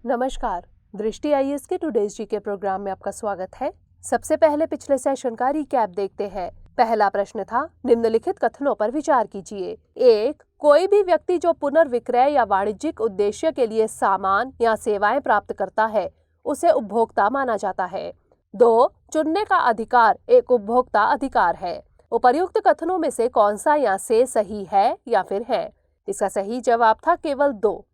नमस्कार, दृष्टि आईएएस के टुडेज जीके प्रोग्राम में आपका स्वागत है। सबसे पहले पिछले सेशन का रिकैप देखते हैं। पहला प्रश्न था, निम्नलिखित कथनों पर विचार कीजिए। 1. कोई भी व्यक्ति जो पुनर्विक्रय या वाणिज्यिक उद्देश्य के लिए सामान या सेवाएं प्राप्त करता है, उसे उपभोक्ता माना जाता है। 2. चुनने का अधिकार एक उपभोक्ता अधिकार है। उपर्युक्त कथनों में से कौन सा या से सही है या फिर है? इसका सही जवाब था केवल 2।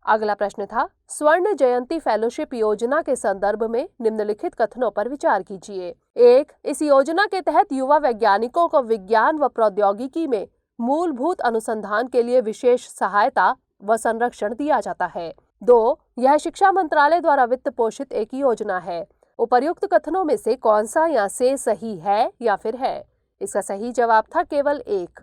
अगला प्रश्न था, स्वर्ण जयंती फेलोशिप योजना के संदर्भ में निम्नलिखित कथनों पर विचार कीजिए। 1. इस योजना के तहत युवा वैज्ञानिकों को विज्ञान व प्रौद्योगिकी में मूलभूत अनुसंधान के लिए विशेष सहायता व संरक्षण दिया जाता है। 2. यह शिक्षा मंत्रालय द्वारा वित्त पोषित एक योजना है। उपर्युक्त कथनों में से कौन सा या से सही है या फिर है? इसका सही जवाब था केवल 1।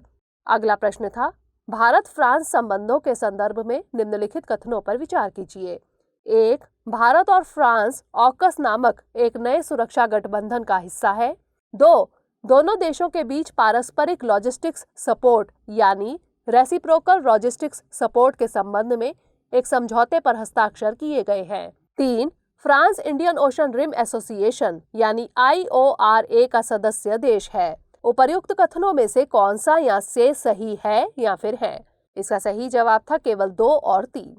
अगला प्रश्न था, भारत फ्रांस संबंधों के संदर्भ में निम्नलिखित कथनों पर विचार कीजिए। 1. भारत और फ्रांस ऑकस नामक एक नए सुरक्षा गठबंधन का हिस्सा है। 2. दोनों देशों के बीच पारस्परिक लॉजिस्टिक्स सपोर्ट यानी रेसिप्रोकल लॉजिस्टिक्स सपोर्ट के संबंध में एक समझौते पर हस्ताक्षर किए गए हैं। 3. France Indian Ocean Rim Association यानी IORA का सदस्य देश है। उपर्युक्त कथनों में से कौन सा या से सही है या फिर है? इसका सही जवाब था केवल 2 और 3।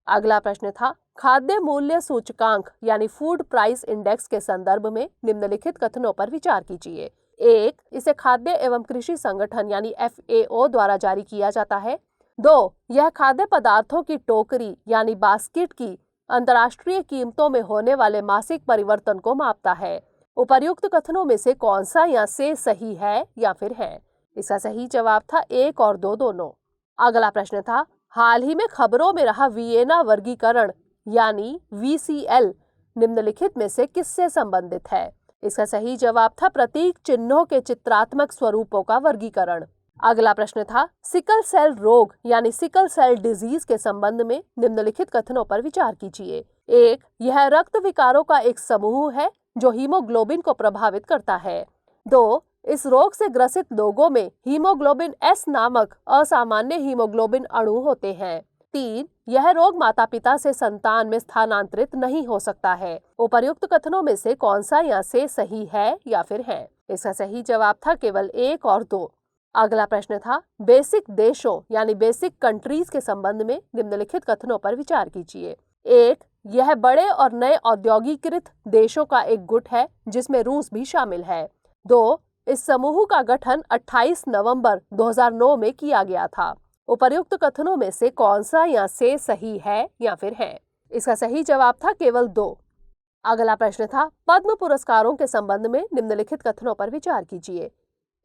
अगला प्रश्न था, खाद्य मूल्य सूचकांक यानी फूड प्राइस इंडेक्स के संदर्भ में निम्नलिखित कथनों पर विचार कीजिए। 1. इसे खाद्य एवं कृषि संगठन यानी FAO द्वारा जारी किया जाता है। 2. यह खाद्य पदार्थों की टोकरी यानी बास्केट की अंतर्राष्ट्रीय कीमतों में होने वाले मासिक परिवर्तन को मापता है। उपर्युक्त कथनों में से कौन सा या से सही है या फिर है? इसका सही जवाब था 1 और 2 दोनों। अगला प्रश्न था, हाल ही में खबरों में रहा वियना वर्गीकरण यानी VCL निम्नलिखित में से किससे संबंधित है? इसका सही जवाब था प्रतीक चिन्हों के चित्रात्मक स्वरूपों का वर्गीकरण। अगला प्रश्न था, सिकल सेल रोग यानी सिकल सेल डिजीज के संबंध में निम्नलिखित कथनों पर विचार कीजिए। 1. यह रक्त विकारों का एक समूह है जो हीमोग्लोबिन को प्रभावित करता है। 2. इस रोग से ग्रसित लोगों में हीमोग्लोबिन S नामक असामान्य हीमोग्लोबिन अणु होते हैं। 3. यह रोग माता पिता से संतान में स्थानांतरित नहीं हो सकता है। उपर्युक्त कथनों में से कौन सा या से सही है या फिर है? इसका सही जवाब था केवल 1 और 2। अगला प्रश्न था, बेसिक देशों यानी बेसिक कंट्रीज के संबंध में निम्नलिखित कथनों पर विचार कीजिए। 1. यह बड़े और नए औद्योगिकीकृत देशों का एक गुट है जिसमें रूस भी शामिल है। 2. इस समूह का गठन 28 नवंबर 2009 में किया गया था। उपर्युक्त कथनों में से कौन सा या से सही है या फिर है? इसका सही जवाब था केवल 2। अगला प्रश्न था, पद्म पुरस्कारों के संबंध में निम्नलिखित कथनों पर विचार कीजिए।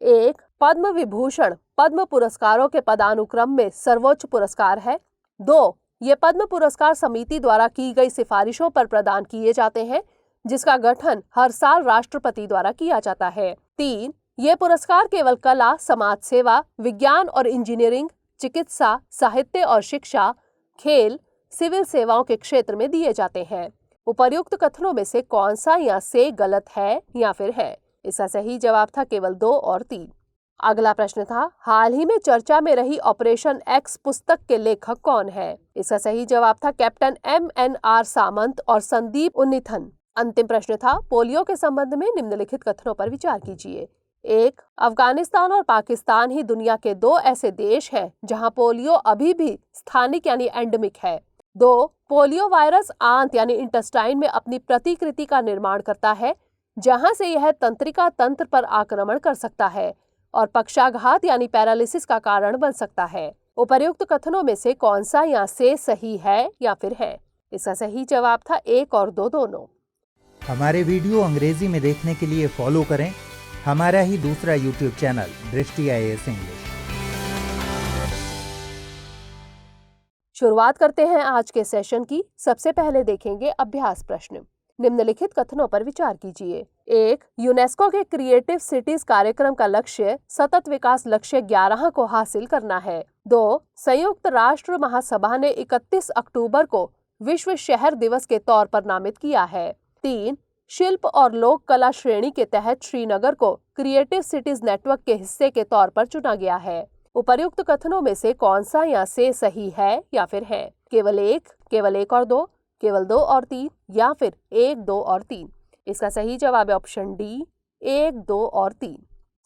1. पद्म विभूषण पद्म पुरस्कारों के पदानुक्रम में सर्वोच्च पुरस्कार है। 2. ये पद्म पुरस्कार समिति द्वारा की गई सिफारिशों पर प्रदान किए जाते हैं जिसका गठन हर साल राष्ट्रपति द्वारा किया जाता है। 3. ये पुरस्कार केवल कला, समाज सेवा, विज्ञान और इंजीनियरिंग, चिकित्सा, साहित्य और शिक्षा, खेल, सिविल सेवाओं के क्षेत्र में दिए जाते हैं। उपर्युक्त कथनों में से कौन सा या से गलत है या फिर है? इसका सही जवाब था केवल 2 और 3। अगला प्रश्न था, हाल ही में चर्चा में रही ऑपरेशन X पुस्तक के लेखक कौन है? इसका सही जवाब था कैप्टन MNR सामंत और संदीप उन्नीथन। अंतिम प्रश्न था, पोलियो के संबंध में निम्नलिखित कथनों पर विचार कीजिए। 1. अफगानिस्तान और पाकिस्तान ही दुनिया के 2 ऐसे देश हैं जहां पोलियो अभी भी स्थानिक यानी एंडेमिक है। 2. पोलियो वायरस आंत यानी इंटेस्टाइन में अपनी प्रतिकृति का निर्माण करता है जहां से यह तंत्रिका तंत्र पर आक्रमण कर सकता है और पक्षाघात यानी पैरालिसिस का कारण बन सकता है। उपर्युक्त कथनों में से कौन सा या से सही है या फिर है? इसका सही जवाब था 1 और 2 दोनों। हमारे वीडियो अंग्रेजी में देखने के लिए फॉलो करें हमारा ही दूसरा YouTube चैनल दृष्टि IAS इंग्लिश। शुरुआत करते हैं आज के सेशन की। सबसे पहले देखेंगे अभ्यास प्रश्न। निम्नलिखित कथनों पर विचार कीजिए। 1. यूनेस्को के क्रिएटिव सिटीज कार्यक्रम का लक्ष्य सतत विकास लक्ष्य 11 को हासिल करना है। 2. संयुक्त राष्ट्र महासभा ने 31 अक्टूबर को विश्व शहर दिवस के तौर पर नामित किया है। 3. शिल्प और लोक कला श्रेणी के तहत श्रीनगर को क्रिएटिव सिटीज नेटवर्क के हिस्से के तौर पर चुना गया है। उपर्युक्त कथनों में से कौन सा या से सही है या फिर है? केवल एक और 2। केवल 2 और 3 या फिर 1, 2 और 3? इसका सही जवाब है ऑप्शन डी, 1, 2 और 3।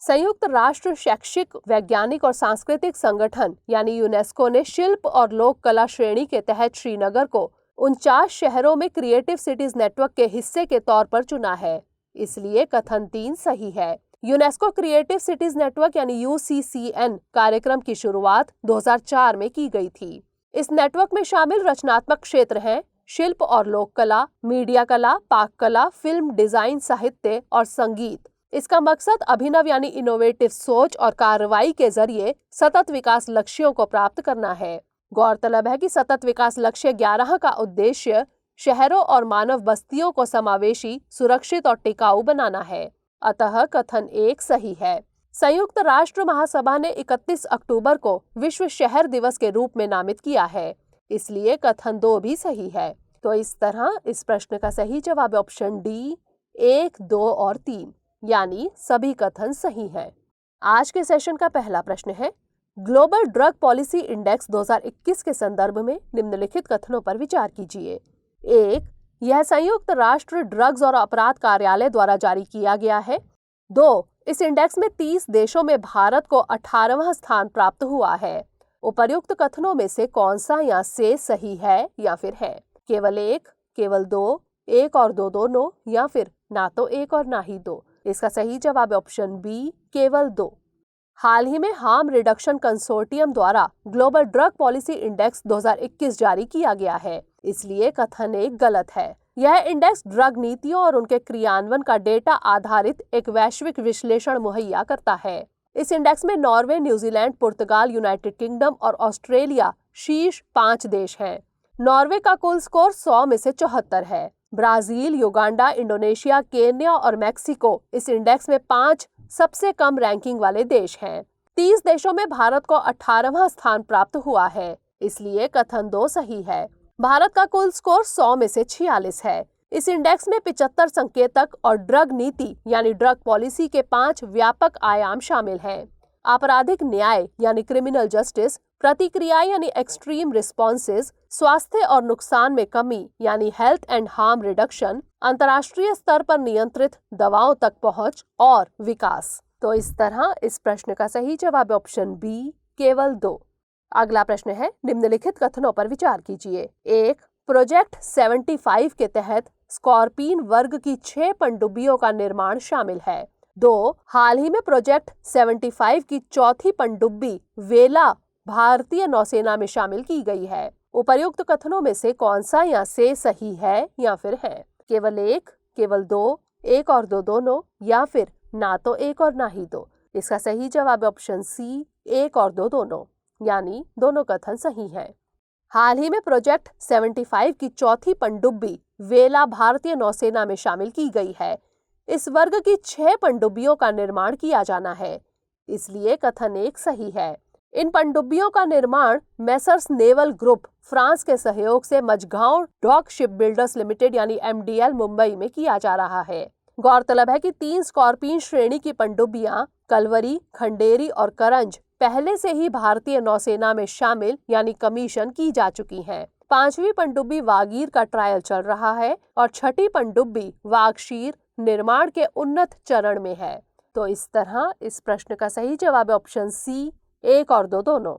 संयुक्त राष्ट्र शैक्षिक, वैज्ञानिक और सांस्कृतिक संगठन यानी यूनेस्को ने शिल्प और लोक कला श्रेणी के तहत श्रीनगर को 49 शहरों में क्रिएटिव सिटीज नेटवर्क के हिस्से के तौर पर चुना है, इसलिए कथन 3 सही है। यूनेस्को क्रिएटिव सिटीज नेटवर्क यानी UCCN कार्यक्रम की शुरुआत 2004 में की गई थी। इस नेटवर्क में शामिल रचनात्मक क्षेत्र हैं शिल्प और लोक कला, मीडिया कला, पाक कला, फिल्म डिजाइन, साहित्य और संगीत। इसका मकसद अभिनव यानी इनोवेटिव सोच और कार्रवाई के जरिए सतत विकास लक्ष्यों को प्राप्त करना है। गौरतलब है कि सतत विकास लक्ष्य 11 का उद्देश्य शहरों और मानव बस्तियों को समावेशी, सुरक्षित और टिकाऊ बनाना है। अतः कथन 1 सही है। संयुक्त राष्ट्र महासभा ने 31 अक्टूबर को विश्व शहर दिवस के रूप में नामित किया है, इसलिए कथन 2 भी सही है। तो इस तरह इस प्रश्न का सही जवाब ऑप्शन डी, 1, 2 और 3, यानी सभी कथन सही हैं। आज के सेशन का पहला प्रश्न है, ग्लोबल ड्रग पॉलिसी इंडेक्स 2021 के संदर्भ में निम्नलिखित कथनों पर विचार कीजिए। 1, यह संयुक्त राष्ट्र ड्रग्स और अपराध कार्यालय द्वारा जारी किया गया है। 2, इस इंडेक्स में 30 देशों में भारत को 18वां स्थान प्राप्त हुआ है। उपर्युक्त कथनों में से कौन सा या से सही है या फिर है? केवल 1, केवल 2, 1 और 2 दोनों, या फिर ना तो 1 और ना ही 2? इसका सही जवाब ऑप्शन बी, केवल 2। हाल ही में हार्म रिडक्शन कंसोर्टियम द्वारा ग्लोबल ड्रग पॉलिसी इंडेक्स 2021 जारी किया गया है, इसलिए कथन 1 गलत है। यह इंडेक्स ड्रग नीतियों और उनके क्रियान्वयन का डेटा आधारित एक वैश्विक विश्लेषण मुहैया करता है। इस इंडेक्स में नॉर्वे, न्यूजीलैंड, पुर्तगाल, यूनाइटेड किंगडम और ऑस्ट्रेलिया शीर्ष 5 देश हैं। नॉर्वे का कुल स्कोर 100 में से 74 है। ब्राजील, युगांडा, इंडोनेशिया, केन्या और मेक्सिको इस इंडेक्स में 5 सबसे कम रैंकिंग वाले देश हैं। 30 देशों में भारत को 18वां स्थान प्राप्त हुआ है, इसलिए कथन 2 सही है। भारत का कुल स्कोर 100 में से 46 है। इस इंडेक्स में 75 संकेतक और ड्रग नीति यानी ड्रग पॉलिसी के 5 व्यापक आयाम शामिल हैं। आपराधिक न्याय यानी क्रिमिनल जस्टिस, प्रतिक्रिया यानी एक्सट्रीम रिस्पॉन्सेज, स्वास्थ्य और नुकसान में कमी यानी हेल्थ एंड हार्म रिडक्शन, अंतर्राष्ट्रीय स्तर पर नियंत्रित दवाओं तक पहुंच और विकास। तो इस तरह इस प्रश्न का सही जवाब ऑप्शन बी, केवल 2। अगला प्रश्न है, निम्नलिखित कथनों पर विचार कीजिए। 1, प्रोजेक्ट 75 के तहत स्कॉर्पिन वर्ग की 6 पनडुब्बियों का निर्माण शामिल है। 2, हाल ही में प्रोजेक्ट 75 की चौथी पनडुब्बी वेला भारतीय नौसेना में शामिल की गई है। उपर्युक्त कथनों में से कौन सा या से सही है या फिर है? केवल 1, केवल 2, 1 और 2 दोनों, या फिर ना तो 1 और ना ही 2? इसका सही जवाब ऑप्शन सी, 1 और 2 दोनों, यानी दोनों कथन सही हैं। हाल ही में प्रोजेक्ट 75 की चौथी पनडुब्बी वेला भारतीय नौसेना में शामिल की गई है। इस वर्ग की 6 पनडुब्बियों का निर्माण किया जाना है, इसलिए कथन 1 सही है। इन पनडुब्बियों का निर्माण मेसर्स नेवल ग्रुप फ्रांस के सहयोग से Mazagon dock ship builders limited यानी MDL मुंबई में किया जा रहा है। गौरतलब है कि 3 स्कॉर्पिन श्रेणी की पनडुब्बियां कलवरी, खंडेरी और करंज पहले से ही भारतीय नौसेना में शामिल यानी कमीशन की जा चुकी हैं। 5वीं पनडुब्बी वागीर का ट्रायल चल रहा है और 6ठी पनडुब्बी वागशीर निर्माण के उन्नत चरण में है। तो इस तरह इस प्रश्न का सही जवाब ऑप्शन सी, 1 और 2 दोनों।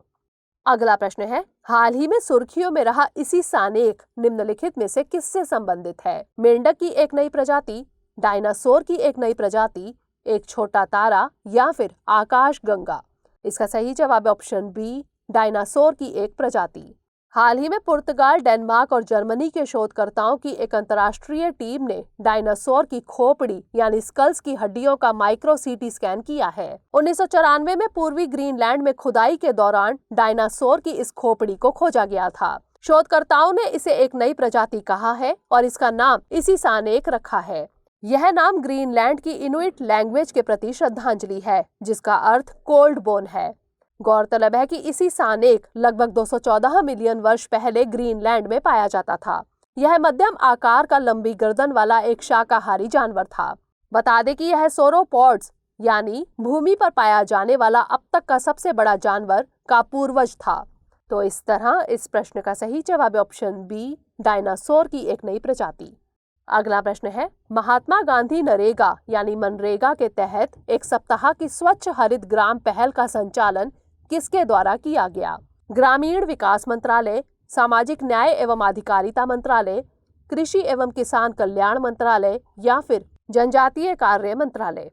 अगला प्रश्न है, हाल ही में सुर्खियों में रहा इसी सानेक निम्नलिखित में से किससे संबंधित है? मेंढक की एक नई प्रजाति, डायनासोर की एक नई प्रजाति, एक छोटा तारा, या फिर आकाश गंगा? इसका सही जवाब ऑप्शन बी, डायनासोर की एक प्रजाति। हाल ही में पुर्तगाल, डेनमार्क और जर्मनी के शोधकर्ताओं की एक अंतर्राष्ट्रीय टीम ने डायनासोर की खोपड़ी यानी स्कल्स की हड्डियों का माइक्रो CT स्कैन किया है। 1994 में पूर्वी ग्रीनलैंड में खुदाई के दौरान डायनासोर की इस खोपड़ी को खोजा गया था। शोधकर्ताओं ने इसे एक नई प्रजाति कहा है और इसका नाम इसी सानेक रखा है। यह नाम ग्रीनलैंड की इनुइट लैंग्वेज के प्रति श्रद्धांजलि है, जिसका अर्थ कोल्ड बोन है। गौरतलब है कि इसी सानेक लगभग 214 मिलियन वर्ष पहले ग्रीनलैंड में पाया जाता था। यह मध्यम आकार का लंबी गर्दन वाला एक शाकाहारी जानवर था। बता दें कि यह सोरोपॉड्स यानी भूमि पर पाया जाने वाला अब तक का सबसे बड़ा जानवर का पूर्वज था। तो इस तरह इस प्रश्न का सही जवाब है ऑप्शन बी, डायनासोर की एक नई प्रजाति। अगला प्रश्न है, महात्मा गांधी नरेगा यानी मनरेगा के तहत एक सप्ताह की स्वच्छ हरित ग्राम पहल का संचालन किसके द्वारा किया गया? ग्रामीण विकास मंत्रालय, सामाजिक न्याय एवं अधिकारिता मंत्रालय, कृषि एवं किसान कल्याण मंत्रालय या फिर जनजातीय कार्य मंत्रालय?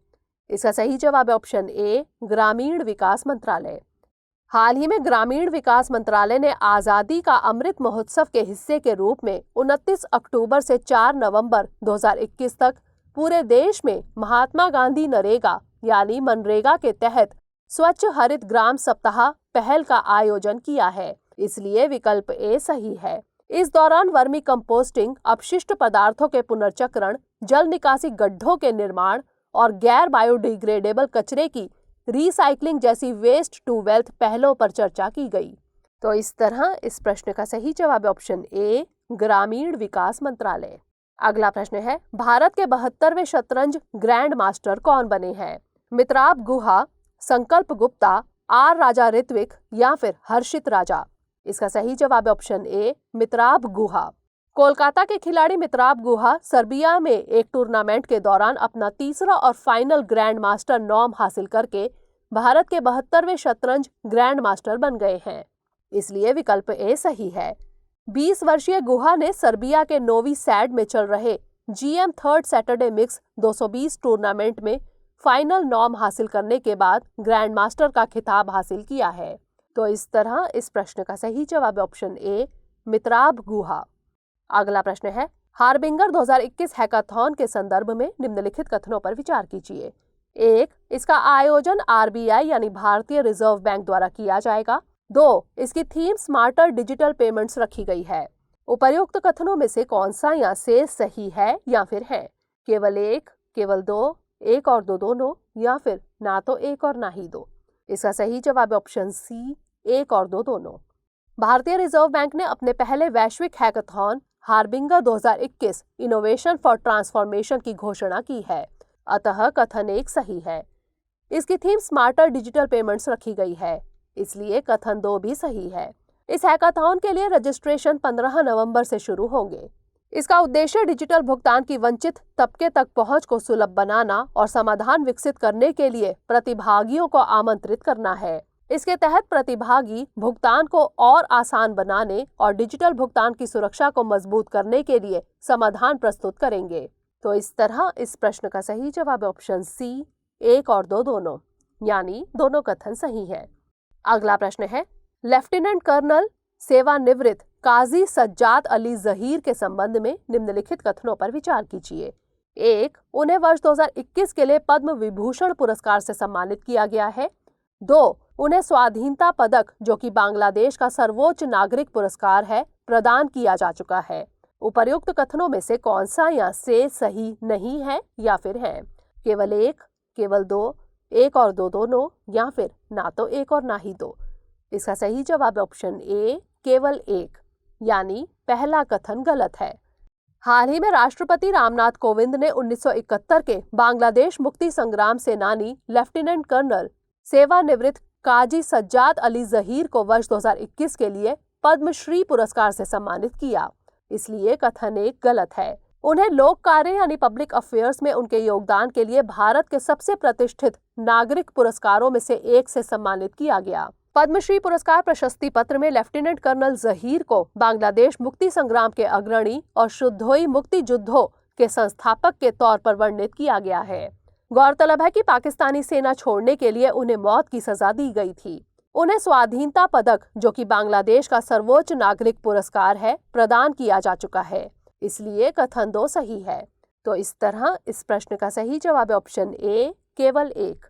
इसका सही जवाब है ऑप्शन ए, ग्रामीण विकास मंत्रालय। हाल ही में ग्रामीण विकास मंत्रालय ने आजादी का अमृत महोत्सव के हिस्से के रूप में 29 अक्टूबर से 4 नवंबर 2021 तक पूरे देश में महात्मा गांधी नरेगा यानी मनरेगा के तहत स्वच्छ हरित ग्राम सप्ताह पहल का आयोजन किया है, इसलिए विकल्प ए सही है। इस दौरान वर्मी कंपोस्टिंग, अपशिष्ट पदार्थों के पुनर्चक्रण, जल निकासी गड्ढों के निर्माण और गैर बायोडिग्रेडेबल कचरे की रीसाइक्लिंग जैसी वेस्ट टू वेल्थ पहलों पर चर्चा की गई। तो इस तरह इस प्रश्न का सही जवाब है ऑप्शन ए, ग्रामीण विकास मंत्रालय। अगला प्रश्न है, भारत के 72वें शतरंज ग्रैंड मास्टर कौन बने हैं? मित्राब गुहा, संकल्प गुप्ता, आर राजा ऋत्विक या फिर हर्षित राजा? इसका सही जवाब है ऑप्शन ए, मित्राब गुहा। कोलकाता के खिलाड़ी मित्राब गुहा सर्बिया में एक टूर्नामेंट के दौरान अपना तीसरा और फाइनल ग्रैंड मास्टर नॉम हासिल करके भारत के 72वें शतरंज ग्रैंड मास्टर बन गए हैं, इसलिए विकल्प ए सही है। 20 वर्षीय गुहा ने सर्बिया के नोवी सैड में चल रहे GM third Saturday mix 220 tournament में फाइनल नॉम हासिल करने के बाद ग्रैंड मास्टर का खिताब हासिल किया है। तो इस तरह इस प्रश्न का सही जवाब है ऑप्शन ए, मित्राब गुहा। अगला प्रश्न है, हार्बिंगर 2021 हैकाथॉन के संदर्भ में निम्नलिखित कथनों पर विचार कीजिए। 1. इसका आयोजन RBI यानी भारतीय रिजर्व बैंक द्वारा किया जाएगा। 2. इसकी थीम स्मार्टर डिजिटल पेमेंट्स रखी गई है। उपर्युक्त कथनों में से कौन सा या से सही है या फिर है? केवल एक, केवल दो, एक और दो दोनों या फिर ना तो एक और ना ही दो? इसका सही जवाब है ऑप्शन सी, एक और दो दोनों। भारतीय रिजर्व बैंक ने अपने पहले वैश्विक hackathon harbinger 2021 innovation for transformation की घोषणा की है, अतः कथन एक सही है। इसकी थीम स्मार्टर डिजिटल पेमेंट्स रखी गई है, इसलिए कथन 2 भी सही है। इस हैकाथॉन के लिए रजिस्ट्रेशन 15 नवंबर से शुरू होंगे। इसका उद्देश्य डिजिटल भुगतान की वंचित तबके तक पहुंच को सुलभ बनाना और समाधान विकसित करने के लिए प्रतिभागियों को आमंत्रित करना है। इसके तहत प्रतिभागी भुगतान को और आसान बनाने और डिजिटल भुगतान की सुरक्षा को मजबूत करने के लिए समाधान प्रस्तुत करेंगे। तो इस तरह इस प्रश्न का सही जवाब है ऑप्शन सी, एक और दो दोनों, यानी दोनों कथन सही है। अगला प्रश्न है, लेफ्टिनेंट कर्नल सेवानिवृत्त काजी सज्जाद अली जहीर के संबंध में निम्नलिखित कथनों पर विचार कीजिए। 1. उन्हें वर्ष 2021 के लिए पद्म विभूषण पुरस्कार से सम्मानित किया गया है। 2. उन्हें स्वाधीनता पदक, जो कि बांग्लादेश का सर्वोच्च नागरिक पुरस्कार है, प्रदान किया जा चुका है। उपर्युक्त कथनों में से कौन सा या से सही नहीं है या फिर है? केवल एक, केवल दो, एक और दो दोनों या फिर ना तो एक और ना ही दो? इसका सही जवाब है ऑप्शन ए, केवल एक, यानी पहला कथन गलत है। हाल ही में राष्ट्रपति रामनाथ कोविंद ने 1971 के बांग्लादेश मुक्ति संग्राम सेनानी लेफ्टिनेंट कर्नल सेवानिवृत्त काजी सज्जाद अली जहीर को वर्ष 2021 के लिए पद्मश्री पुरस्कार से सम्मानित किया, इसलिए कथन एक गलत है। उन्हें लोक कार्य यानी पब्लिक अफेयर्स में उनके योगदान के लिए भारत के सबसे प्रतिष्ठित नागरिक पुरस्कारों में से एक से सम्मानित किया गया। पद्मश्री पुरस्कार प्रशस्ति पत्र में लेफ्टिनेंट कर्नल जहीर को बांग्लादेश मुक्ति संग्राम के अग्रणी और शुद्धोई मुक्ति युद्धों के संस्थापक के तौर पर वर्णित किया गया है। गौरतलब है कि पाकिस्तानी सेना छोड़ने के लिए उन्हें मौत की सजा दी गई थी। उन्हें स्वाधीनता पदक, जो कि बांग्लादेश का सर्वोच्च नागरिक पुरस्कार है, प्रदान किया जा चुका है, इसलिए कथन 2 सही है। तो इस तरह इस प्रश्न का सही जवाब है ऑप्शन ए, केवल एक।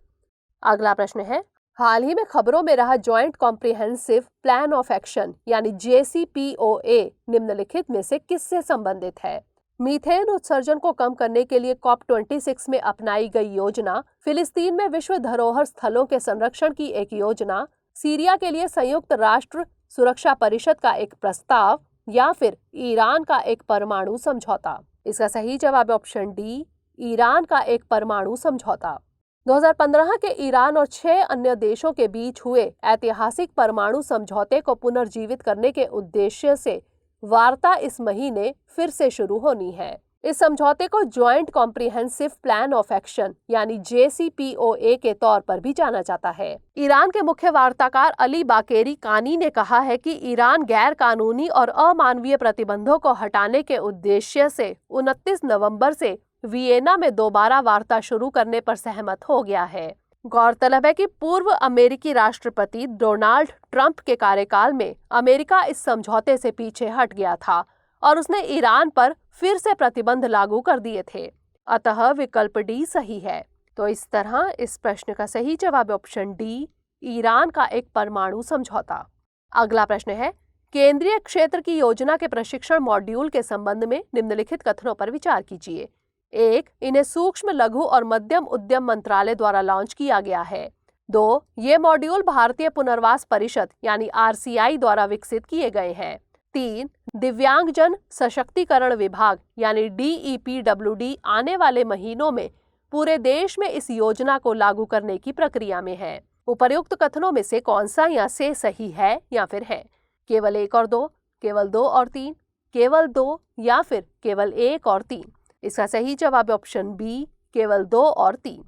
अगला प्रश्न है, हाल ही में खबरों में रहा joint comprehensive plan of action यानी JCPOA निम्नलिखित में से किससे संबंधित है? मीथेन उत्सर्जन को कम करने के लिए COP26 में अपनाई गई योजना, फिलिस्तीन में विश्व धरोहर स्थलों के संरक्षण की एक योजना, सीरिया के लिए संयुक्त राष्ट्र सुरक्षा परिषद का एक प्रस्ताव या फिर ईरान का एक परमाणु समझौता? इसका सही जवाब है ऑप्शन डी, ईरान का एक परमाणु समझौता। 2015 के ईरान और 6 अन्य देशों के बीच हुए ऐतिहासिक परमाणु समझौते को पुनर्जीवित करने के उद्देश्य से वार्ता इस महीने फिर से शुरू होनी है। इस समझौते को joint comprehensive plan of action यानी JCPOA के तौर पर भी जाना जाता है। ईरान के मुख्य वार्ताकार अली बाकेरी कानी ने कहा है कि ईरान गैर कानूनी और अमानवीय प्रतिबंधों को हटाने के उद्देश्य से 29 नवंबर से वियना में दोबारा वार्ता शुरू करने पर सहमत हो गया है। गौरतलब है कि पूर्व अमेरिकी राष्ट्रपति डोनाल्ड ट्रंप के कार्यकाल में अमेरिका इस समझौते से पीछे हट गया था और उसने ईरान पर फिर से प्रतिबंध लागू कर दिए थे। अतः विकल्प डी सही है। तो इस तरह इस प्रश्न का सही जवाब ऑप्शन डी, ईरान का एक परमाणु समझौता। अगला प्रश्न है, केंद्रीय क्षेत्र की योजना के प्रशिक्षण मॉड्यूल के संबंध में निम्नलिखित कथनों पर विचार कीजिए। 1. इन्हें सूक्ष्म, लघु और मध्यम उद्यम मंत्रालय द्वारा लॉन्च किया गया है। 2. ये मॉड्यूल भारतीय पुनर्वास परिषद यानी RCI द्वारा विकसित किए गए हैं। 3. दिव्यांगजन सशक्तिकरण विभाग यानी DEPWD आने वाले महीनों में पूरे देश में इस योजना को लागू करने की प्रक्रिया में है। उपर्युक्त कथनों में से कौन सा या से सही है या फिर है? केवल 1 और 2, केवल 2 और 3, केवल 2 या फिर केवल 1 और 3? इसका सही जवाब ऑप्शन बी, केवल 2 और 3।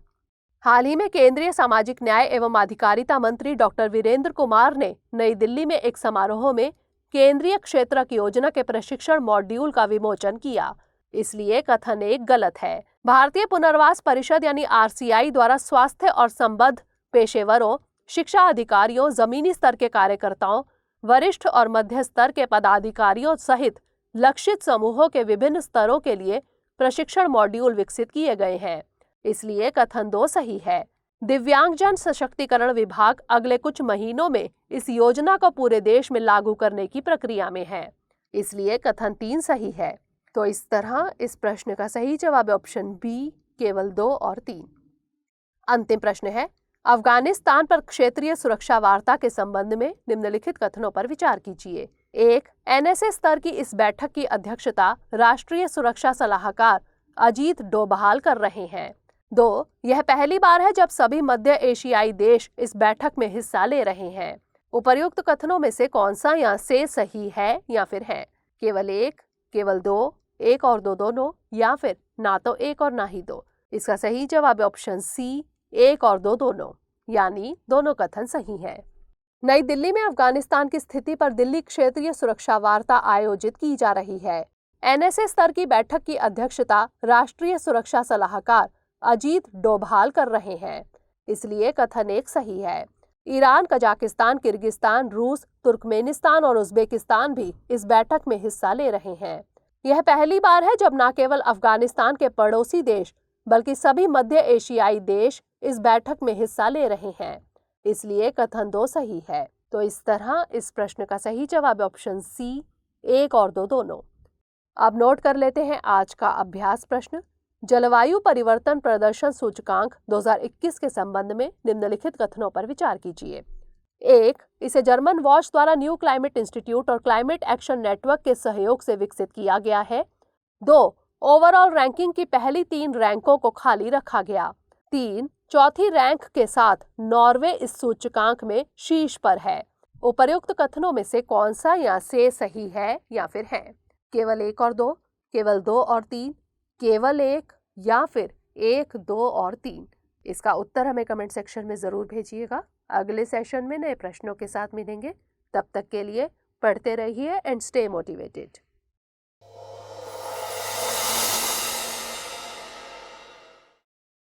हाल ही में केंद्रीय सामाजिक न्याय एवं अधिकारिता मंत्री डॉक्टर वीरेंद्र कुमार ने नई दिल्ली में एक समारोह में केंद्रीय क्षेत्रक योजना के प्रशिक्षण मॉड्यूल का विमोचन किया। इसलिए कथन 1 गलत है। भारतीय पुनर्वास परिषद यानी RCI द्वारा स्वास्थ्य और संबद्ध पेशेवरों, शिक्षा अधिकारियों, जमीनी स्तर के कार्यकर्ताओं, वरिष्ठ और मध्य स्तर के पदाधिकारियों सहित लक्षित समूहों के विभिन्न स्तरों के लिए प्रशिक्षण मॉड्यूल विकसित किए गए हैं। इसलिए कथन 2 सही है। दिव्यांगजन सशक्तिकरण विभाग अगले कुछ महीनों में इस योजना को पूरे देश में लागू करने की प्रक्रिया में है। इसलिए कथन 3 सही है। तो इस तरह इस प्रश्न का सही जवाब ऑप्शन बी, केवल 2 और 3। अंतिम प्रश्न है, अफगानिस्तान पर क्षेत्रीय सुरक्षा वार्ता के संबंध में निम्नलिखित कथनों पर विचार कीजिए। 1. NSA स्तर की इस बैठक की अध्यक्षता राष्ट्रीय सुरक्षा सलाहकार अजीत डोभाल कर रहे हैं। 2. यह पहली बार है जब सभी मध्य एशियाई देश इस बैठक में हिस्सा ले रहे हैं। उपर्युक्त कथनों में से कौन सा या से सही है या फिर है? केवल 1, केवल 2, 1 और 2 दोनों, या फिर ना तो 1 और ना ही 2? इसका सही जवाब ऑप्शन सी, 1 और 2 दोनों, यानी दोनों कथन सही है। नई दिल्ली में अफगानिस्तान की स्थिति पर दिल्ली क्षेत्रीय सुरक्षा वार्ता आयोजित की जा रही है। NSA स्तर की बैठक की अध्यक्षता राष्ट्रीय सुरक्षा सलाहकार अजीत डोभाल कर रहे हैं। इसलिए कथन 1 सही है। ईरान, कजाकिस्तान, किर्गिस्तान, रूस, तुर्कमेनिस्तान और उज्बेकिस्तान भी इस बैठक में हिस्सा ले रहे हैं। यह पहली बार है जब न केवल अफगानिस्तान के पड़ोसी देश बल्कि सभी मध्य एशियाई देश इस बैठक में हिस्सा ले रहे हैं। इसलिए कथन 2 सही है। तो इस तरह इस प्रश्न का सही जवाब ऑप्शन सी, 1 और 2 दोनों। अब नोट कर लेते हैं आज का अभ्यास प्रश्न। जलवायु परिवर्तन प्रदर्शन सूचकांक 2021 के संबंध में निम्नलिखित कथनों पर विचार कीजिए। 1. इसे जर्मन वॉच द्वारा न्यू क्लाइमेट इंस्टीट्यूट और क्लाइमेट एक्शन नेटवर्क के सहयोग से विकसित किया गया है। 2. ओवरऑल रैंकिंग की पहली 3 रैंकों को खाली रखा गया। 3. चौथी रैंक के साथ नॉर्वे इस सूचकांक में शीर्ष पर है। उपर्युक्त कथनों में से कौन सा या से सही है या फिर है? केवल 1 और 2, केवल 2 और 3, केवल 1 या फिर 1, 2 और 3? इसका उत्तर हमें कमेंट सेक्शन में जरूर भेजिएगा। अगले सेशन में नए प्रश्नों के साथ मिलेंगे। तब तक के लिए पढ़ते रहिए एंड स्टे मोटिवेटेड।